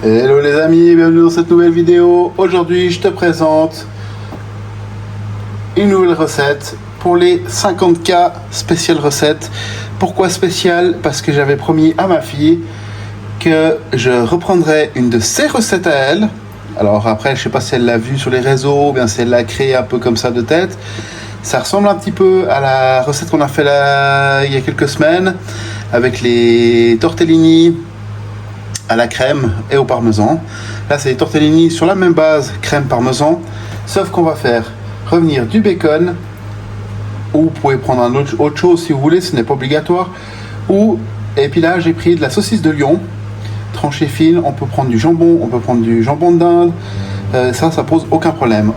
Hello les amis, bienvenue dans cette nouvelle vidéo. Aujourd'hui je te présente une nouvelle recette pour les 50K spéciale recette. Pourquoi spéciale? Parce que j'avais promis à ma fille que je reprendrais une de ses recettes à elle. Alors après je sais pas si elle l'a vu sur les réseaux ou bien si elle l'a créé un peu comme ça de tête. Ça ressemble un petit peu à la recette qu'on a fait là, il y a quelques semaines avec les tortellini à la crème et au parmesan. Là c'est les tortellini sur la même base, crème parmesan, sauf qu'on va faire revenir du bacon, ou vous pouvez prendre autre chose si vous voulez, ce n'est pas obligatoire, et puis là j'ai pris de la saucisse de Lyon tranchée fine. On peut prendre du jambon, on peut prendre du jambon d'Inde, ça pose aucun problème.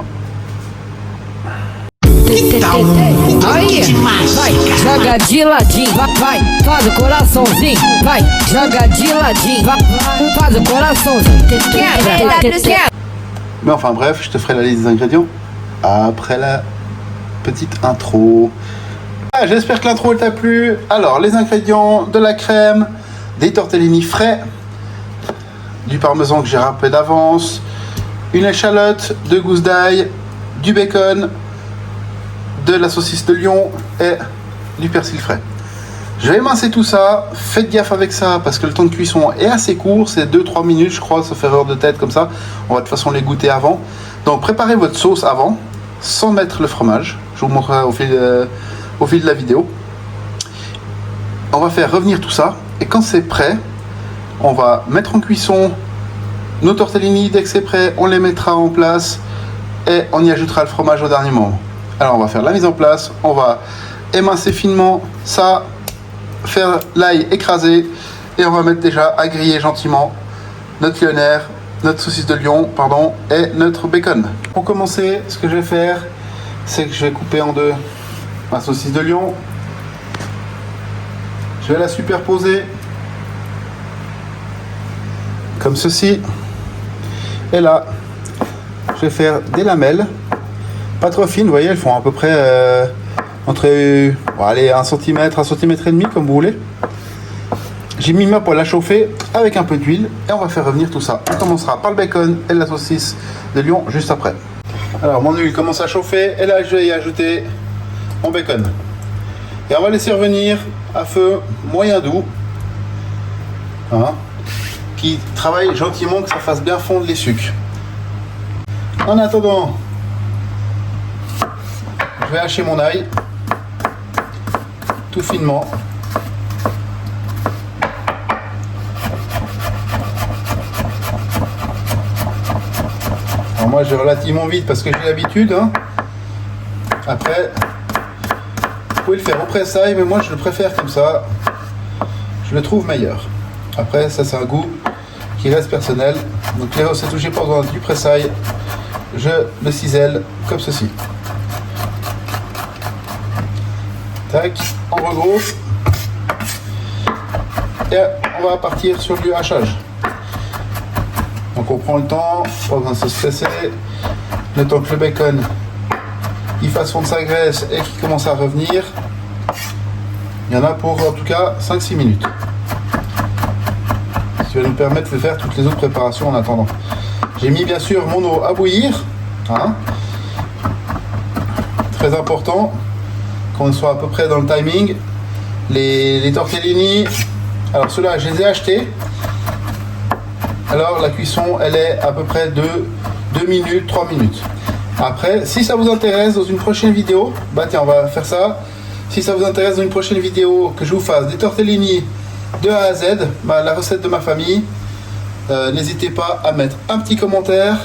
Aí, vai, joga de ladinho, vai, faz o coraçãozinho, vai, joga de ladinho, vai, faz o coraçãozinho, quebra. Mais enfin bref, je te ferai la liste des ingrédients après la petite intro. Ah, j'espère que l'intro t'a plu. Alors, les ingrédients: de la crème, des tortellini frais, du parmesan que j'ai râpé d'avance, une échalote, 2 gousses d'ail, du bacon, de la saucisse de Lyon et du persil frais. Je vais émincer tout ça. Faites gaffe avec ça parce que le temps de cuisson est assez court, c'est 2-3 minutes je crois, sauf erreur de tête comme ça. On va de toute façon les goûter avant. Donc préparez votre sauce avant, sans mettre le fromage. Je vous montrerai au fil de la vidéo. On va faire revenir tout ça et quand c'est prêt, on va mettre en cuisson nos tortellini. Dès que c'est prêt, on les mettra en place et on y ajoutera le fromage au dernier moment. Alors on va faire la mise en place, on va émincer finement ça, faire l'ail écrasé et on va mettre déjà à griller gentiment notre lyonnaise, notre saucisse de Lyon, et notre bacon. Pour commencer, ce que je vais faire, c'est que je vais couper en deux ma saucisse de Lyon. Je vais la superposer comme ceci. Et là, je vais faire des lamelles. Pas trop fines, vous voyez, elles font à peu près entre 1 cm, 1 cm et demi comme vous voulez. J'ai mis ma poêle à chauffer avec un peu d'huile et on va faire revenir tout ça. On commencera par le bacon et la saucisse de Lyon juste après. Alors mon huile commence à chauffer et là je vais y ajouter mon bacon. Et on va laisser revenir à feu moyen doux. Qui travaille gentiment, que ça fasse bien fondre les sucres. En attendant, je vais hacher mon ail tout finement. Alors moi j'ai relativement vite parce que j'ai l'habitude. Après, vous pouvez le faire au pressail, mais moi je le préfère comme ça. Je le trouve meilleur. Après, ça c'est un goût qui reste personnel. Donc les recettes où j'ai pas besoin du pressail, je le cisèle comme ceci. Tac, on regroupe et on va partir sur du hachage. Donc on prend le temps, pas besoin de se stresser, le temps que le bacon il fasse fondre sa graisse et qu'il commence à revenir. Il y en a pour en tout cas 5-6 minutes. Ce qui va nous permettre de faire toutes les autres préparations en attendant. J'ai mis bien sûr mon eau à bouillir. Très important qu'on soit à peu près dans le timing. Les tortellini, alors ceux-là je les ai achetés. Alors la cuisson elle est à peu près de 2 minutes, 3 minutes. Après, si ça vous intéresse dans une prochaine vidéo, tiens on va faire ça. Si ça vous intéresse dans une prochaine vidéo que je vous fasse des tortellini de A à Z, la recette de ma famille, n'hésitez pas à mettre un petit commentaire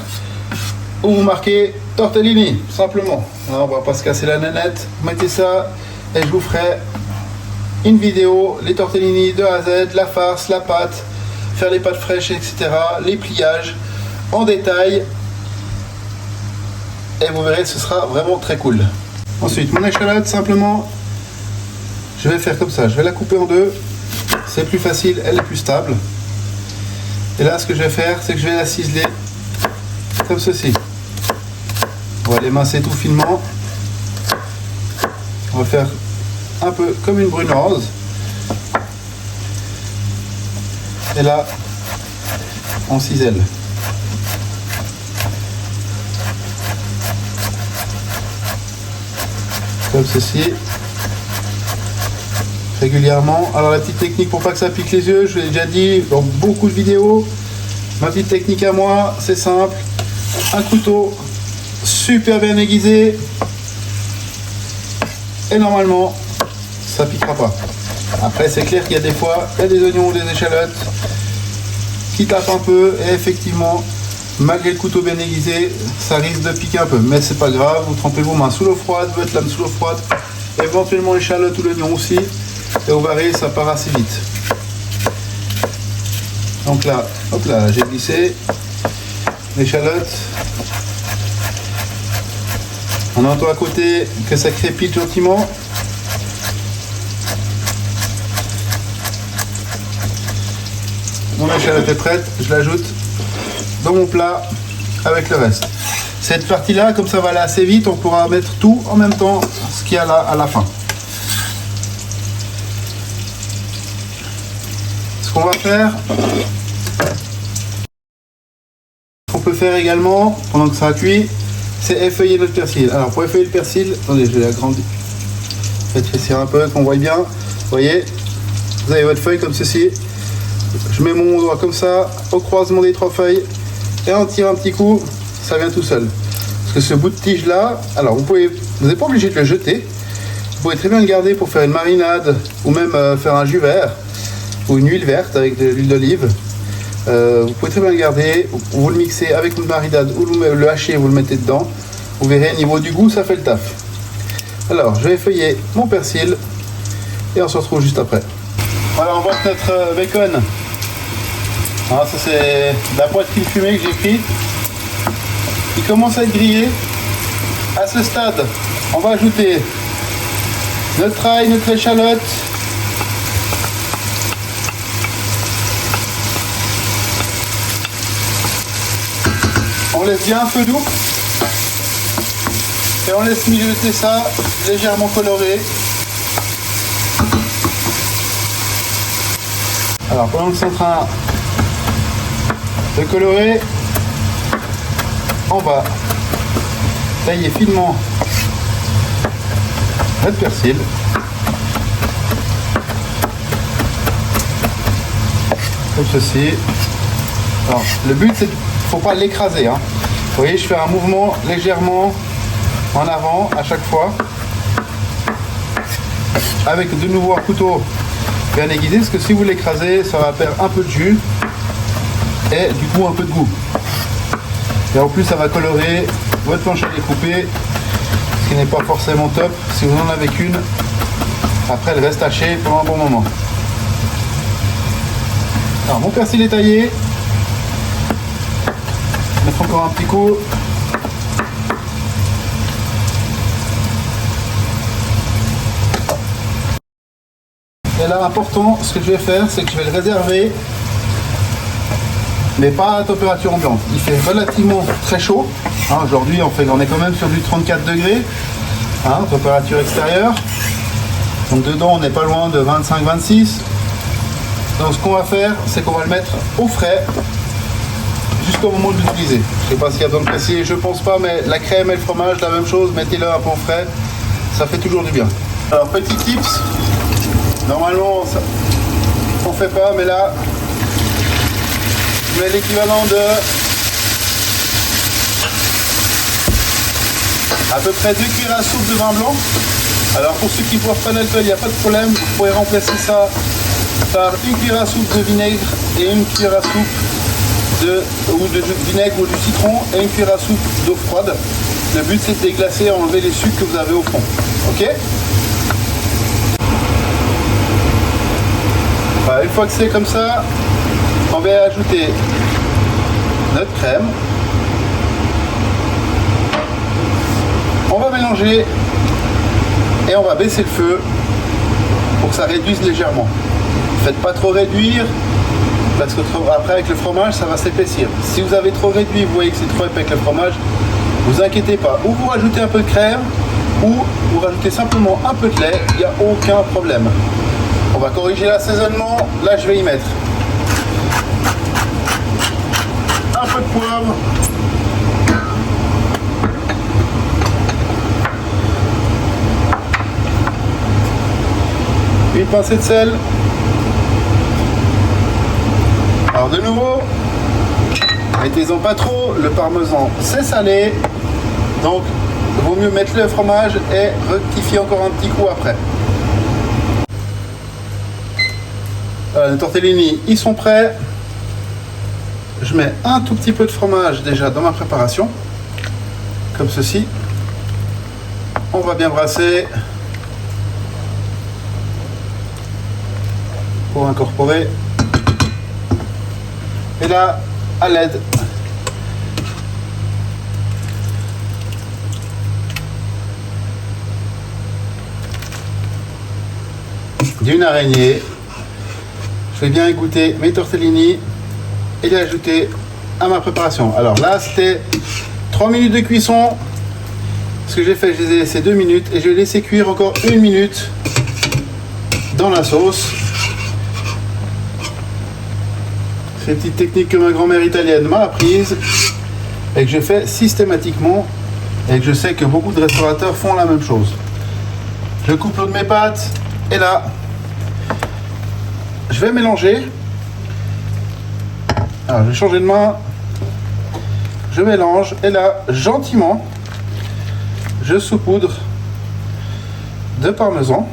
où vous marquez tortellini, simplement. On va pas se casser la nénette. Vous mettez ça et je vous ferai une vidéo, les tortellini de A à Z, la farce, la pâte, faire les pâtes fraîches, etc. Les pliages en détail. Et vous verrez, ce sera vraiment très cool. Ensuite, mon échalote, simplement, je vais faire comme ça. Je vais la couper en deux. C'est plus facile, elle est plus stable. Et là, ce que je vais faire, c'est que je vais la ciseler comme ceci. On va l'émincer tout finement. On va faire un peu comme une brunoise. Et là, en ciselle. Comme ceci. Régulièrement. Alors la petite technique pour pas que ça pique les yeux, je l'ai déjà dit dans beaucoup de vidéos. Ma petite technique à moi, c'est simple. Un couteau super bien aiguisé. Et normalement, ça piquera pas. Après, c'est clair qu'il y a des fois, il y a des oignons ou des échalotes qui tapent un peu. Et effectivement, malgré le couteau bien aiguisé, ça risque de piquer un peu. Mais c'est pas grave, vous trempez vos mains sous l'eau froide, votre lame sous l'eau froide. Éventuellement l'échalote ou l'oignon aussi. Et au baril, ça part assez vite. Donc là, hop là, j'ai glissé l'échalote. On entend à côté que ça crépite gentiment. Mon échalote est prête, je l'ajoute dans mon plat avec le reste. Cette partie-là, comme ça va aller assez vite, on pourra mettre tout en même temps, ce qu'il y a là à la fin. Ce qu'on va faire, qu'on peut faire également pendant que ça cuit, c'est effeuiller notre persil. Alors pour effeuiller le persil, attendez, je vais l'agrandir, rétrécir un peu, qu'on voit bien. Vous voyez, vous avez votre feuille comme ceci. Je mets mon doigt comme ça au croisement des trois feuilles et en tirant un petit coup, ça vient tout seul. Parce que ce bout de tige là, alors vous n'êtes pas obligé de le jeter. Vous pouvez très bien le garder pour faire une marinade ou même faire un jus vert ou une huile verte avec de l'huile d'olive. Vous pouvez très bien le garder, vous le mixez avec une marinade ou le hachez, vous le mettez dedans. Vous verrez, au niveau du goût, ça fait le taf. Alors, je vais effeuiller mon persil et on se retrouve juste après. Voilà, on voit que notre bacon, ça c'est la poitrine fumée que j'ai pris. Il commence à être grillé. À ce stade, on va ajouter notre ail, notre échalote. On laisse bien un feu doux et on laisse mijoter ça légèrement coloré. Alors pendant que c'est en train de colorer, on va tailler finement notre persil. Comme ceci. Alors, le but c'est faut pas l'écraser. Hein. Vous voyez, je fais un mouvement légèrement en avant à chaque fois. Avec de nouveau un couteau bien aiguisé, parce que si vous l'écrasez, ça va perdre un peu de jus et du coup un peu de goût. Et en plus, ça va colorer votre planche à découper, ce qui n'est pas forcément top si vous n'en avez qu'une. Après, elle reste hachée pendant un bon moment. Alors, mon persil est taillé. Mettre encore un petit coup. Et là, important, ce que je vais faire, c'est que je vais le réserver, mais pas à température ambiante. Il fait relativement très chaud. Hein, aujourd'hui, on est quand même sur du 34 degrés, hein, température extérieure. Donc dedans, on n'est pas loin de 25-26. Donc ce qu'on va faire, c'est qu'on va le mettre au frais jusqu'au moment de l'utiliser. Je ne sais pas s'il y a besoin de préciser, je pense pas, mais la crème et le fromage, la même chose, mettez-le un peu au frais, ça fait toujours du bien. Alors petit tips, normalement ça, on fait pas, mais là, je mets l'équivalent de à peu près 2 cuillères à soupe de vin blanc. Alors pour ceux qui ne boivent pas d'alcool, il n'y a pas de problème, vous pouvez remplacer ça par une cuillère à soupe de vinaigre et une cuillère à soupe de vinaigre ou du citron et une cuillère à soupe d'eau froide. Le but c'est de déglacer et enlever les sucres que vous avez au fond. Ok? Voilà, une fois que c'est comme ça, on va ajouter notre crème. On va mélanger et on va baisser le feu pour que ça réduise légèrement. Faites pas trop réduire parce que après avec le fromage ça va s'épaissir. Si vous avez trop réduit, vous voyez que c'est trop épais avec le fromage, vous inquiétez pas. Ou vous rajoutez un peu de crème ou vous rajoutez simplement un peu de lait, il n'y a aucun problème. On va corriger l'assaisonnement, là je vais y mettre poivre. Une pincée de sel. Alors de nouveau, mettez-en pas trop, le parmesan c'est salé, donc il vaut mieux mettre le fromage et rectifier encore un petit coup après. Les tortellini, ils sont prêts. Je mets un tout petit peu de fromage déjà dans ma préparation, comme ceci. On va bien brasser pour incorporer. Et là, à l'aide d'une araignée, je vais bien égoutter mes tortellini et les ajouter à ma préparation. Alors là, c'était 3 minutes de cuisson. Ce que j'ai fait, je les ai laissés 2 minutes et je vais laisser cuire encore 1 minute dans la sauce. C'est une petite technique que ma grand-mère italienne m'a apprise et que je fais systématiquement et que je sais que beaucoup de restaurateurs font la même chose. Je coupe l'eau de mes pâtes et là, je vais mélanger. Alors, je vais changer de main. Je mélange et là, gentiment, je saupoudre de parmesan.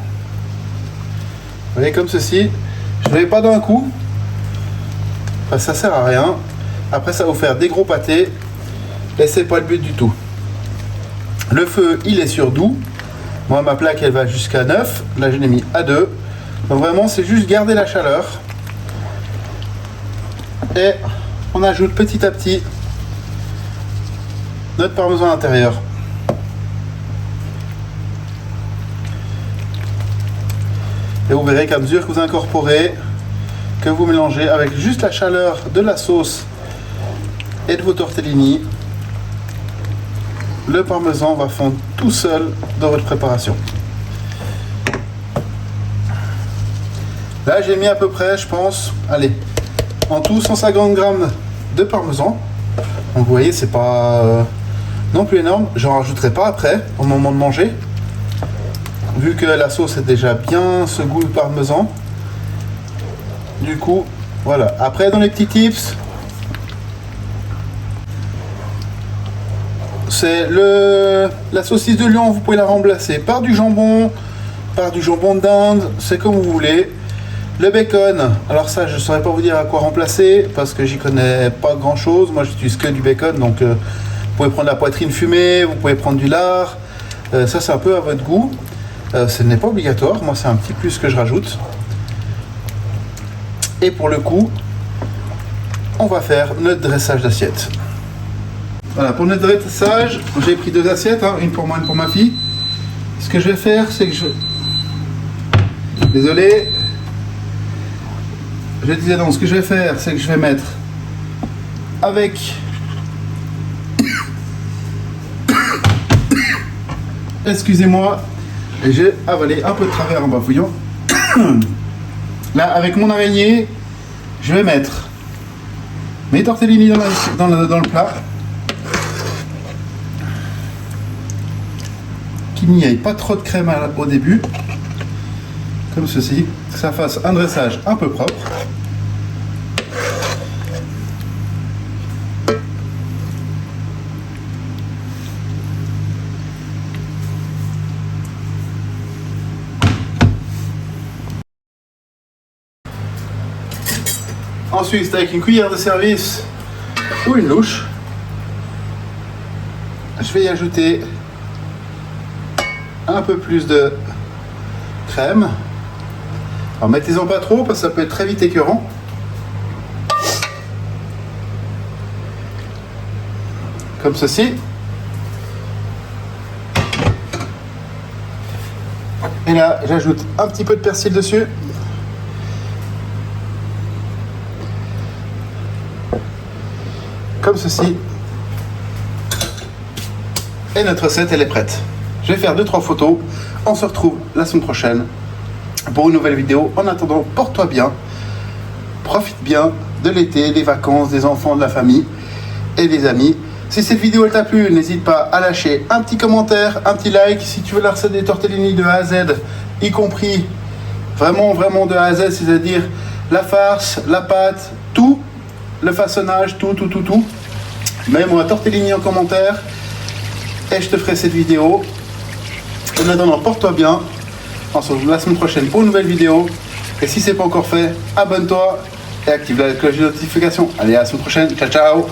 Vous voyez, comme ceci. Je ne vais pas d'un coup. Enfin, ça sert à rien. Après, ça va vous faire des gros pâtés et c'est pas le but du tout. Le feu, il est sur doux. Moi, ma plaque, elle va jusqu'à 9. Là, je l'ai mis à 2. Donc vraiment, c'est juste garder la chaleur. Et on ajoute petit à petit notre parmesan à l'intérieur. Et vous verrez qu'à mesure que vous incorporez, que vous mélangez avec juste la chaleur de la sauce et de vos tortellini, le parmesan va fondre tout seul dans votre préparation. Là, j'ai mis à peu près, je pense, allez, en tout 150 g de parmesan. Donc vous voyez, c'est pas non plus énorme. J'en rajouterai pas après, au moment de manger. Vu que la sauce est déjà bien ce goût de parmesan. Du coup, voilà. Après, dans les petits tips, c'est la saucisse de Lyon, vous pouvez la remplacer par du jambon de dinde, c'est comme vous voulez. Le bacon, alors ça, je ne saurais pas vous dire à quoi remplacer parce que j'y connais pas grand chose. Moi, j'utilise que du bacon, donc vous pouvez prendre la poitrine fumée, vous pouvez prendre du lard. Ça, c'est un peu à votre goût. Ce n'est pas obligatoire. Moi, c'est un petit plus que je rajoute. Et pour le coup, on va faire notre dressage d'assiette. Voilà, pour notre dressage, j'ai pris 2 assiettes, hein, une pour moi, une pour ma fille. Ce que je vais faire, c'est que Désolé. Je disais donc, ce que je vais faire, c'est que je vais mettre avec excusez-moi, j'ai avalé un peu de travers en bafouillant. Là, avec mon araignée, je vais mettre mes tortellini dans le plat. Qu'il n'y ait pas trop de crème au début. Comme ceci, que ça fasse un dressage un peu propre. Ensuite, avec une cuillère de service ou une louche, je vais y ajouter un peu plus de crème. Alors mettez-en pas trop parce que ça peut être très vite écœurant. Comme ceci. Et là, j'ajoute un petit peu de persil dessus. Comme ceci. Et notre recette, elle est prête. Je vais faire 2-3 photos. On se retrouve la semaine prochaine pour une nouvelle vidéo. En attendant, porte-toi bien. Profite bien de l'été, des vacances, des enfants, de la famille. Et les amis, si cette vidéo elle t'a plu, n'hésite pas à lâcher un petit commentaire, un petit like. Si tu veux la recette des tortellini de A à Z, y compris vraiment de A à Z, c'est-à-dire la farce, la pâte, tout, le façonnage, tout. Mets-moi tortellini en commentaire et je te ferai cette vidéo. En attendant, porte-toi bien. On se retrouve la semaine prochaine pour une nouvelle vidéo. Et si ce n'est pas encore fait, abonne-toi et active la cloche de notification. Allez, à la semaine prochaine. Ciao, ciao.